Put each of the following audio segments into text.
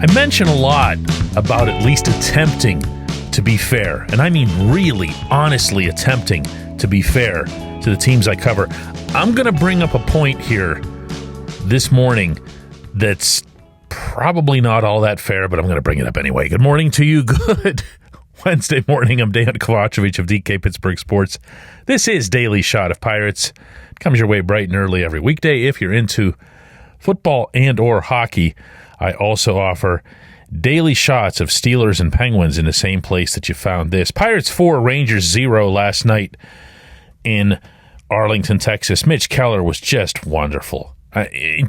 I mention a lot about at least attempting to be fair, and I mean really, honestly attempting to be fair to the teams I cover. I'm going to bring up a point here this morning that's probably not all that fair, but I'm going to bring it up anyway. Good morning to you. Good Wednesday morning. I'm Dejan Kovacevic of DK Pittsburgh Sports. This is Daily Shot of Pirates. It comes your way bright and early every weekday. If you're into football and or hockey, I also offer daily shots of Steelers and Penguins in the same place that you found this. Pirates 4, Rangers 0 last night in Arlington, Texas. Mitch Keller was just wonderful. I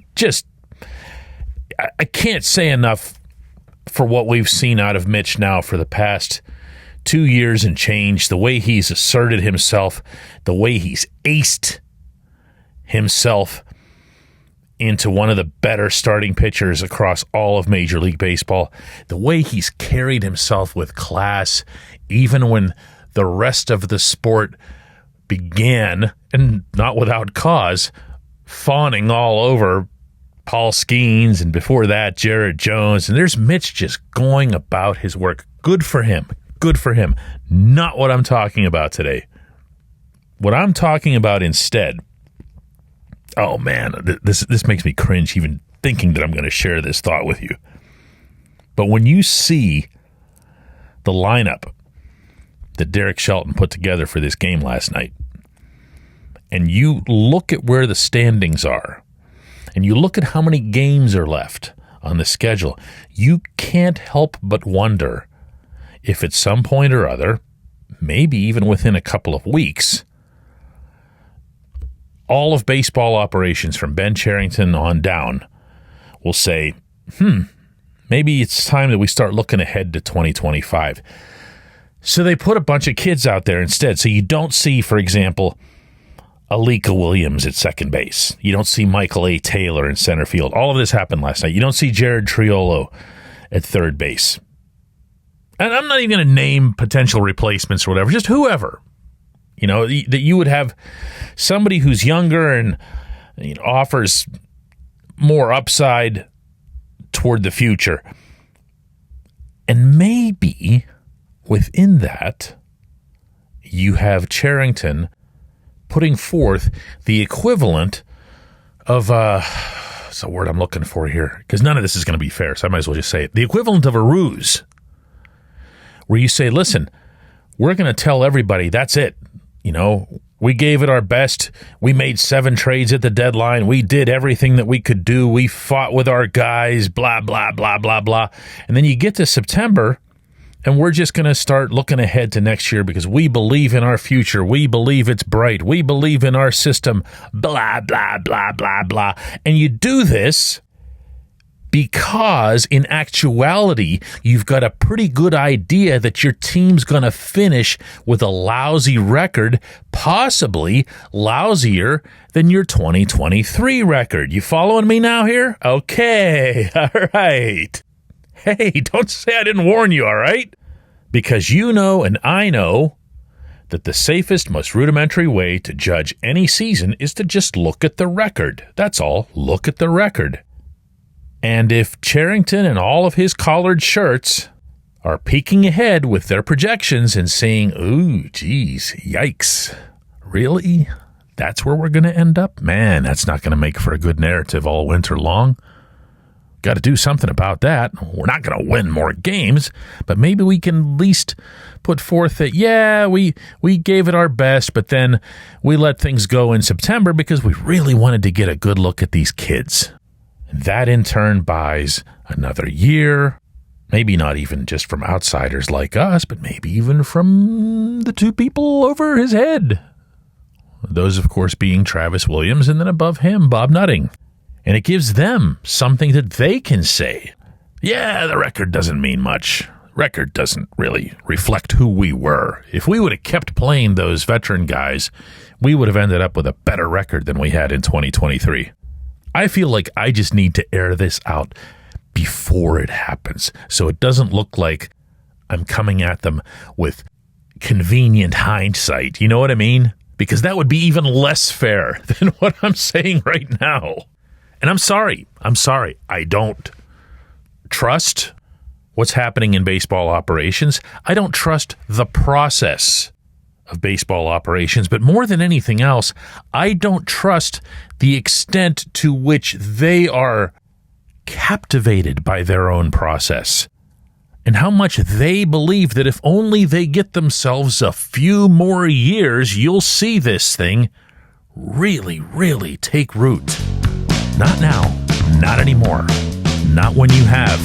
can't say enough for what we've seen out of Mitch now for the past 2 years and change. The way he's asserted himself, the way he's aced himself into one of the better starting pitchers across all of Major League Baseball. The way he's carried himself with class, even when the rest of the sport began, and not without cause, fawning all over Paul Skeens, and before that, Jared Jones. And there's Mitch just going about his work. Good for him. Good for him. Not what I'm talking about today. What I'm talking about instead, oh man, this makes me cringe even thinking that I'm going to share this thought with you. But when you see the lineup that Derek Shelton put together for this game last night, and you look at where the standings are, and you look at how many games are left on the schedule, you can't help but wonder if at some point or other, maybe even within a couple of weeks, all of baseball operations from Ben Cherington on down will say, maybe it's time that we start looking ahead to 2025. So they put a bunch of kids out there instead. So you don't see, for example, Alika Williams at second base. You don't see Michael A. Taylor in center field. All of this happened last night. You don't see Jared Triolo at third base. And I'm not even going to name potential replacements or whatever, just whoever. You know, that you would have somebody who's younger and offers more upside toward the future. And maybe within that, you have Cherington putting forth the equivalent of, what's the word I'm looking for here? Because none of this is going to be fair, so I might as well just say it. The equivalent of a ruse, where you say, listen, we're going to tell everybody that's it. You know, we gave it our best. We made 7 trades at the deadline. We did everything that we could do. We fought with our guys, blah, blah, blah, blah, blah. And then you get to September, and we're just going to start looking ahead to next year because we believe in our future. We believe it's bright. We believe in our system, blah, blah, blah, blah, blah. And you do this because in actuality, you've got a pretty good idea that your team's going to finish with a lousy record, possibly lousier than your 2023 record. You following me now here? Okay, all right. Hey, don't say I didn't warn you, all right? Because you know and I know that the safest, most rudimentary way to judge any season is to just look at the record. That's all. Look at the record. And if Cherington and all of his collared shirts are peeking ahead with their projections and saying, ooh, geez, yikes, really? That's where we're going to end up? Man, that's not going to make for a good narrative all winter long. Got to do something about that. We're not going to win more games, but maybe we can at least put forth that, yeah, we gave it our best, but then we let things go in September because we really wanted to get a good look at these kids. And that in turn buys another year, maybe not even just from outsiders like us, but maybe even from the 2 people over his head. Those, of course, being Travis Williams and then above him, Bob Nutting. And it gives them something that they can say. Yeah, the record doesn't mean much. Record doesn't really reflect who we were. If we would have kept playing those veteran guys, we would have ended up with a better record than we had in 2023. I feel like I just need to air this out before it happens, so it doesn't look like I'm coming at them with convenient hindsight. You know what I mean? Because that would be even less fair than what I'm saying right now. And I'm sorry. I don't trust what's happening in baseball operations. I don't trust the process of baseball operations, but more than anything else, I don't trust the extent to which they are captivated by their own process and how much they believe that if only they get themselves a few more years, you'll see this thing really, really take root. Not now, not anymore, not when you have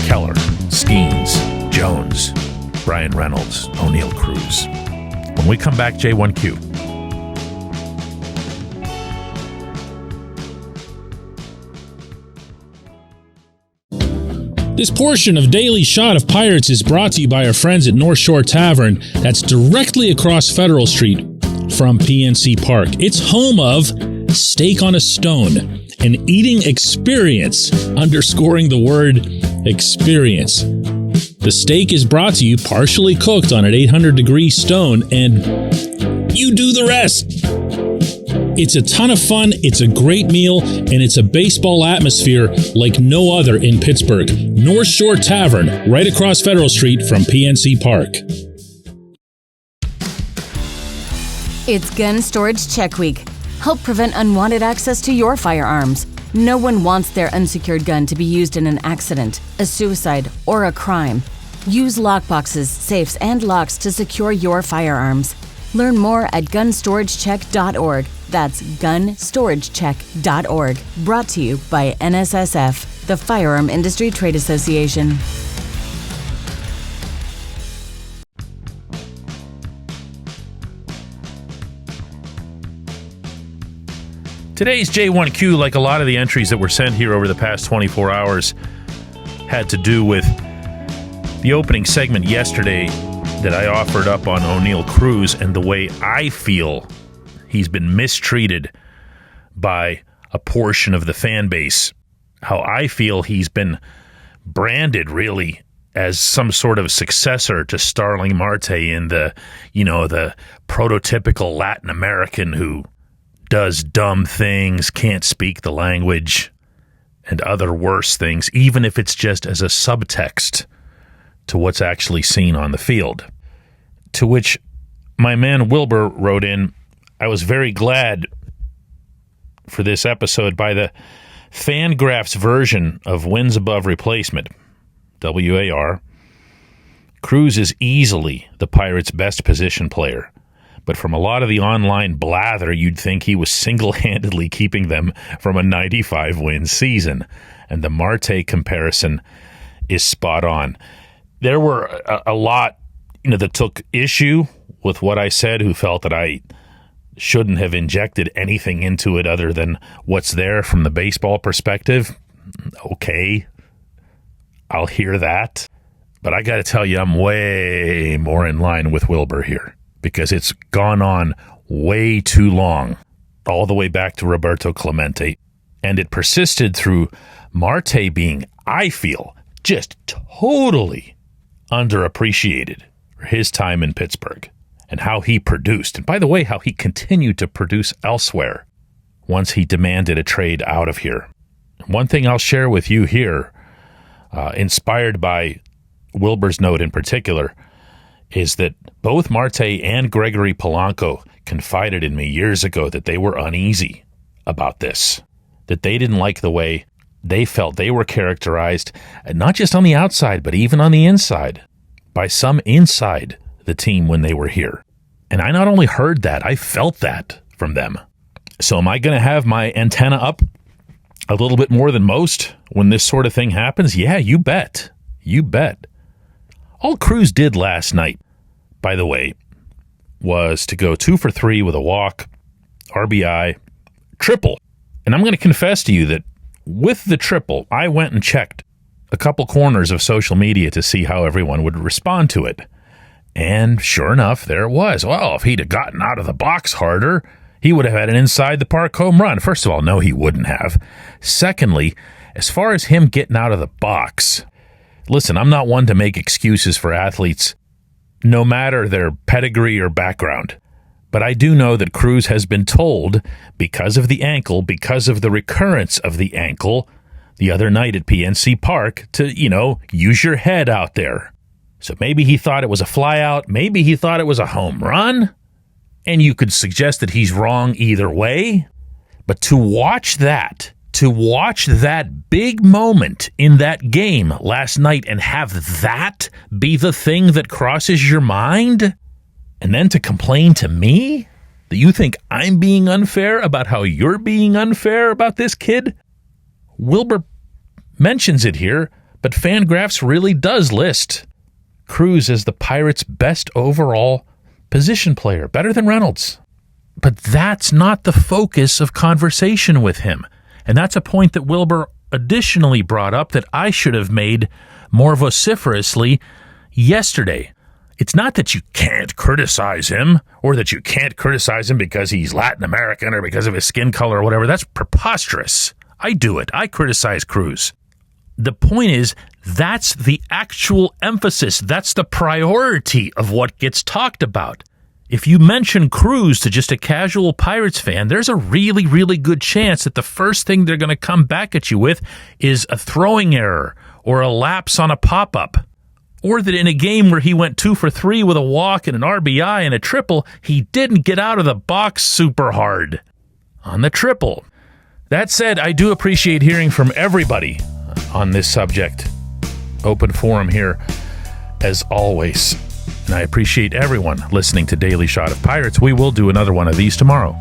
Keller, Skeens, Jones, Brian Reynolds, O'Neill Cruz. When we come back, J1Q. This portion of Daily Shot of Pirates is brought to you by our friends at North Shore Tavern, that's directly across Federal Street from PNC Park. It's home of Steak on a Stone, an eating experience, underscoring the word experience. The steak is brought to you partially cooked on an 800-degree stone, and you do the rest. It's a ton of fun, it's a great meal, and it's a baseball atmosphere like no other in Pittsburgh. North Shore Tavern, right across Federal Street from PNC Park. It's Gun Storage Check Week. Help prevent unwanted access to your firearms. No one wants their unsecured gun to be used in an accident, a suicide, or a crime. Use lockboxes, safes, and locks to secure your firearms. Learn more at gunstoragecheck.org. That's gunstoragecheck.org. Brought to you by NSSF, the Firearm Industry Trade Association. Today's J1Q, like a lot of the entries that were sent here over the past 24 hours, had to do with the opening segment yesterday that I offered up on O'Neill Cruz and the way I feel he's been mistreated by a portion of the fan base. How I feel he's been branded, really, as some sort of successor to Starling Marte in the prototypical Latin American who does dumb things, can't speak the language, and other worse things, even if it's just as a subtext to what's actually seen on the field. To which my man Wilbur wrote in, I was very glad for this episode by the Fangraphs version of wins above replacement, WAR. Cruz is easily the Pirates' best position player. But from a lot of the online blather, you'd think he was single-handedly keeping them from a 95-win season. And the Marte comparison is spot on. There were a lot that took issue with what I said, who felt that I shouldn't have injected anything into it other than what's there from the baseball perspective. Okay, I'll hear that. But I got to tell you, I'm way more in line with Wilbur here, because it's gone on way too long, all the way back to Roberto Clemente, and it persisted through Marte being, I feel, just totally underappreciated for his time in Pittsburgh and how he produced, and by the way, how he continued to produce elsewhere once he demanded a trade out of here. One thing I'll share with you here, inspired by Wilbur's note in particular, is that both Marte and Gregory Polanco confided in me years ago that they were uneasy about this, that they didn't like the way they felt they were characterized, not just on the outside, but even on the inside, by some inside the team when they were here. And I not only heard that, I felt that from them. So am I going to have my antenna up a little bit more than most when this sort of thing happens? Yeah, you bet. You bet. All Cruz did last night, by the way, was to go 2 for 3 with a walk, RBI, triple. And I'm going to confess to you that with the triple, I went and checked a couple corners of social media to see how everyone would respond to it. And sure enough, there it was. Well, if he'd have gotten out of the box harder, he would have had an inside-the-park home run. First of all, no, he wouldn't have. Secondly, as far as him getting out of the box, listen, I'm not one to make excuses for athletes, no matter their pedigree or background. But I do know that Cruz has been told, because of the ankle, because of the recurrence of the ankle, the other night at PNC Park to, use your head out there. So maybe he thought it was a flyout. Maybe he thought it was a home run. And you could suggest that he's wrong either way. But to watch that big moment in that game last night and have that be the thing that crosses your mind, and then to complain to me that you think I'm being unfair about how you're being unfair about this kid? Wilbur mentions it here, but Fangraphs really does list Cruz as the Pirates' best overall position player, better than Reynolds. But that's not the focus of conversation with him. And that's a point that Wilbur additionally brought up that I should have made more vociferously yesterday. It's not that you can't criticize him, or that you can't criticize him because he's Latin American or because of his skin color or whatever. That's preposterous. I do it. I criticize Cruz. The point is, that's the actual emphasis. That's the priority of what gets talked about. If you mention Cruz to just a casual Pirates fan, there's a really, really good chance that the first thing they're going to come back at you with is a throwing error or a lapse on a pop-up. Or that in a game where he went 2 for 3 with a walk and an RBI and a triple, he didn't get out of the box super hard on the triple. That said, I do appreciate hearing from everybody on this subject. Open forum here, as always. And I appreciate everyone listening to Daily Shot of Pirates. We will do another one of these tomorrow.